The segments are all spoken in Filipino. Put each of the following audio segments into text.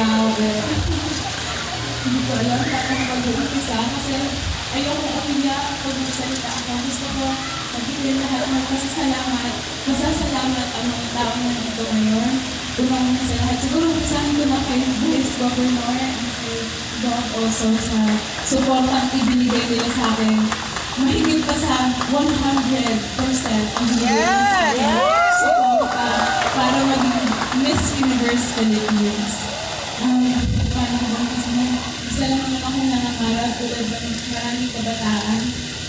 Grabe. Hindi ko alam paano mag-umpisa kasi ayoko umiyak pag magsalita ako. Gusto ko magbigay lahat ng pasasalamat ang mga tao na dito ngayon. Unang sa lahat. Siguro magsasabi ko na kay Vice Governor and kay God also sa support ang ibinigay nila sa akin. Mahigit pa sa 100% ang binigay nila sa akin. Support para maging Miss Universe Philippines. Paano ba isa lang naman akong nangangarap tulad ng maraming kabataan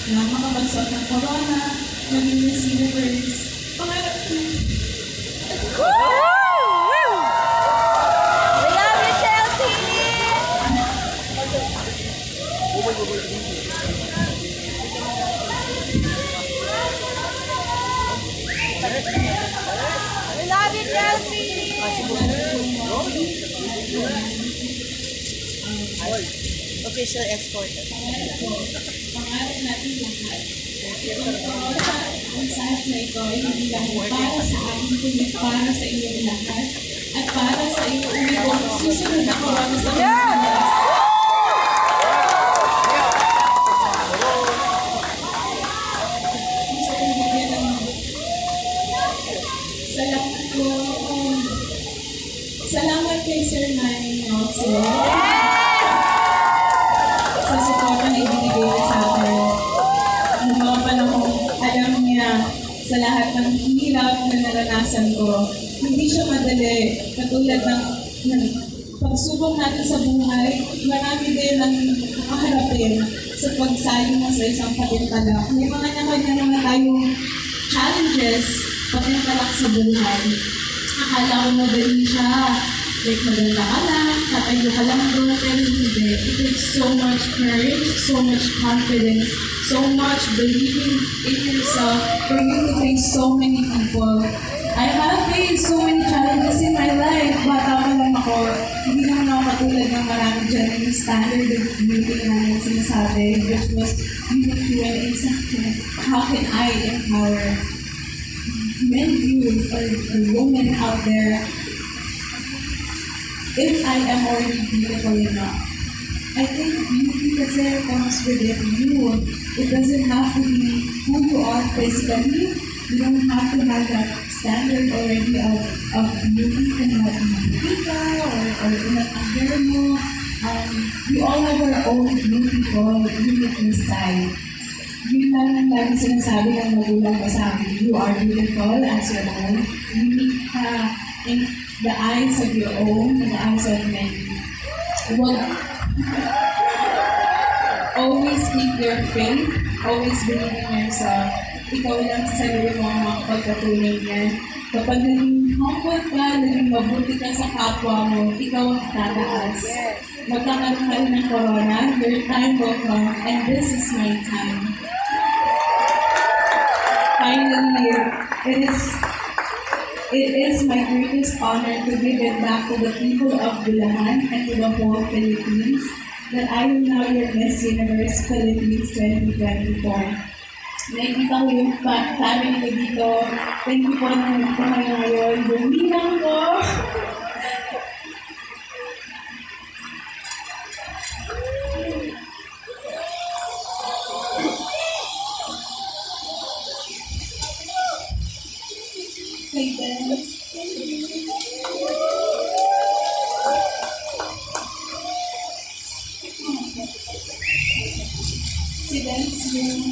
na makapagsuot ng corona, maging Miss Universe. Pangarap ko. We love you, Chelsea! Official escort. Pangarap natin lahat. Ang sahat na ito ay hindi lang para sa akin, kundi para sa inyong lahat. At para sa inyong ulit susunod na corona sa Pilipinas. Salamat kay Sir Manny also sa support na ibinigay niya sa akin. Noong mga panahon, alam niya sa lahat ng hirap na naranasan ko. Hindi siya madali. Katulad ng pagsubok natin sa buhay, marami din ang makaharapin sa pagsaling mo sa isang patintalak. May mga kanya naman tayong challenges patintalak sa buhay. Akala ko madali siya. Like, maganda ka lang, tatayo ka lang doon, pero hindi. It takes so much courage, so much confidence, so much believing in yourself for you to face so many people. I have faced so many challenges in my life. Bata pa lang ako. Hindi naman ako katulad ng marami dyan yung standard of beauty na sinasabi, which was unique to an exactly. How can I empower men, youth, or women out there if I am already beautiful enough? I think beauty kasi comes within you. It doesn't have to be who you are physically. You don't have to have that standard already of beauty kung makikita or inag-agir mo. We all have our own beautiful, unique side. Yun lang ang lagi sinasabi ng magulang ko sa akin. You are beautiful as your own. Unique ka in the eyes of your own, in the eyes of many. Always keep your faith. Always believe in yourself. Ikaw lang sa sarili mo ang makapagpatuloy niyan. Kapag naging humble ka, naging mabuti ka sa kapwa mo, ikaw ang tataas. Magkakaroon ka rin ng corona, your time will come, and this is my time. Finally, it is my greatest honor to give it back to the people of Bulacan and to the whole Philippines that I am now your Miss Universe Philippines 2024. Nakikita ko yung family ko dito. Thank you po na nandito kayo ngayon. Bumilang ko! Hey, Dennis. Si Dennis yung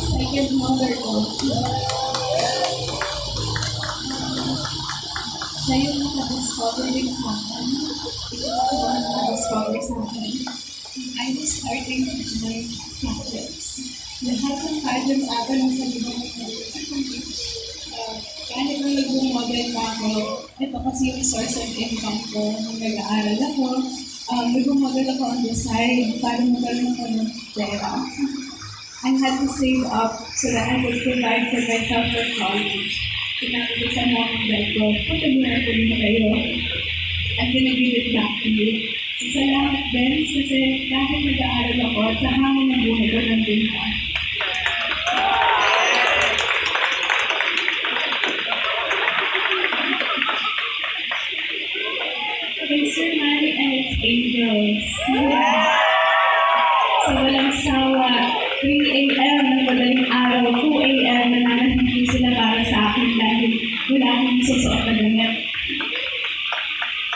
second mother ko. Siya yung nakadiscover din sa akin. Ito ako ba nakadiscover sa akin. I was starting to join Catholics. Lahat ng pageants ako nasa libang kahit nung nag-model pa ako, ito kasi yung source of income ko. Nung nag-aaral ako, nag-model ako on the side para magkaroon ako ng pera. I had to save up so that I could provide for myself for college. Pinapilisan mo akong dad ko, pag-abunan ko nyo kayo. I'm gonna give it back to you. So, salamat din kasi kahit nag-aaral ako at sa hangin ng buhay ko nandun ka. Mr. Manny and its angels. Sa walang sawa, 3 a.m. ng madaling araw, 2 a.m. nananahimik sila para sa akin dahil wala akong susuot na damit.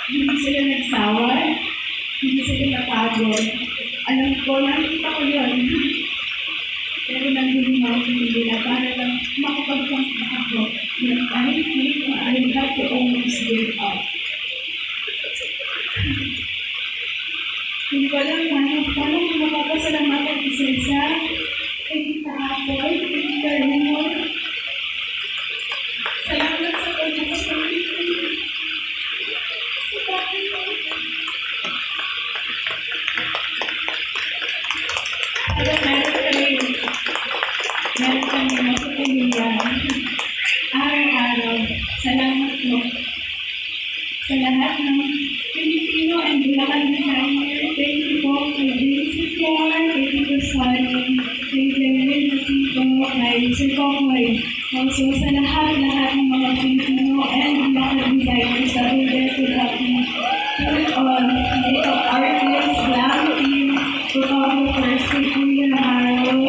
Hindi sila nagsawa, hindi sila napagod. Alam ko, nakita ko yun. Pero nandun ako nila para lang makapagpangka ako na kahit hindi ko I have to always give up. Hindi ko alam paano ko mapapasalamatan isa-isa kay Tita Apple, kay Tita Raymond. Salamat sa pagkakasalit ko. Sa bakit ko. Pero meron kami matutuloyan. Araw-araw, salamat po sa lahat ng Pilipino and Bulacan designer. Thank you po kay Vincent Flor, kay Tito Sonny, kay Jermaine Masito, kay Sir Kokoy. Also sa lahat ng mga Pilipino and Bulacan designers that were there to help me do it all. Makeup artists, glam team, photographers, kay Kuya Navarro,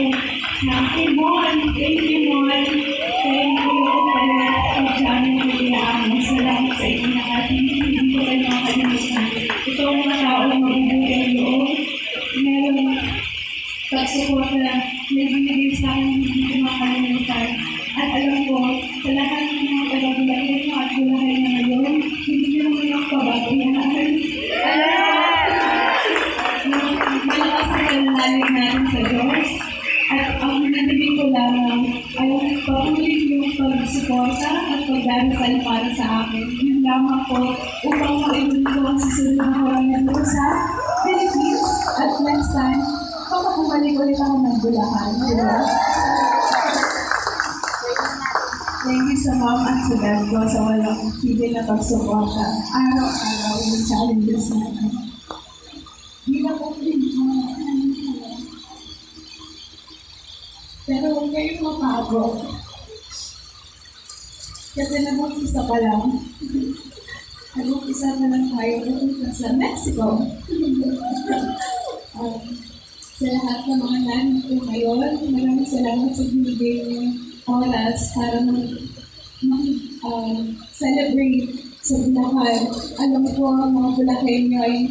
sa akin Mon, thank you Mon, kay Kuya Upalet, kay Johnny Kuya. Salamat sa inyo lahat. Hindi ko kayo makakalimutan. Ito ang mga taong mabubuti ang loob. Meron pag-support na may binigay sa akin hindi ko makakalimutan. At alam ko, sa lahat ng mga taga-Bulacan mo at Bulacan na ngayon, hindi nyo naman yung pababayaan. Malakas ang pananalig natin sa Diyos. At ang nanibig ko lamang ay patuloy yung pag-suporta at pagdarasal para sa akin. Yun lamang po upang maibunin ko ang susunod na karangan ko sa Philippines. At next time, baka bumalik ulit ako ng Bulacan. Diba? Thank you sa mom at sa dad ko sa walang tigil na pagsuporta. Araw-araw yung challenges natin. Hindi na po pero huwag kayong mapagod. Kasi nag-umpisa pa lang. Nag-umpisa na lang tayo pupunta sa Mexico. Sa lahat ng mga nanin ko ngayon, maraming salamat sa binigay ng oras para celebrate sa Bulacan. Alam ko ang mga Bulacanyo ay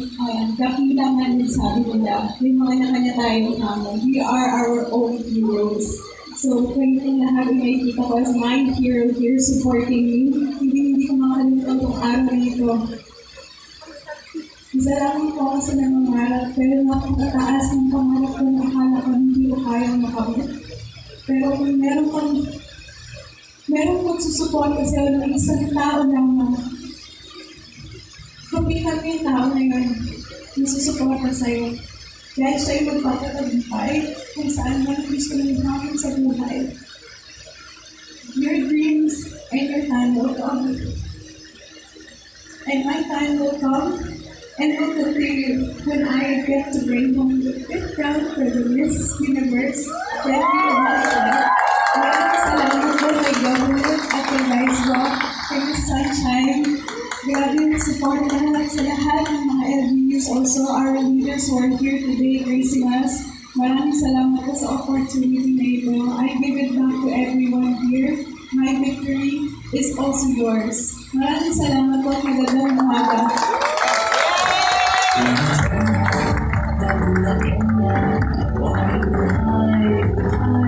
kapilangan din sabi nila. May mga nakanya tayong hamon. We are our own heroes. So, kayo yung lahat nakikita ko as my hero here supporting me. Hindi ko makalimutan itong araw nito. Isa lang po ako sa nangangarap, pero napakataas ng pangarap ko na akala ko hindi ko kayang makamit. Pero kung meron kong susuporta sa'yo ng isang tao lamang, kapitan mo yung tao na yun, nasusuporta sa'yo. Dahil sa'yo magpapatagumpay kung saan man gusto mo namin sa buhay. Your dreams and your time will come. And my time will come and will continue when I get to bring home the 5th crown for the Miss Universe 2025. Maraming salamat po kay Government at kay Vice Rock, kay Miss Sunshine. Grabe yung support lahat sa lahat ng mga LBUs, also our leaders who are here today gracing us. Maraming salamat po sa opportunity na ito. I give it back to everyone here. My victory is also yours. Maraming salamat po. Magandang umaga. Dahil na ako ay buhay.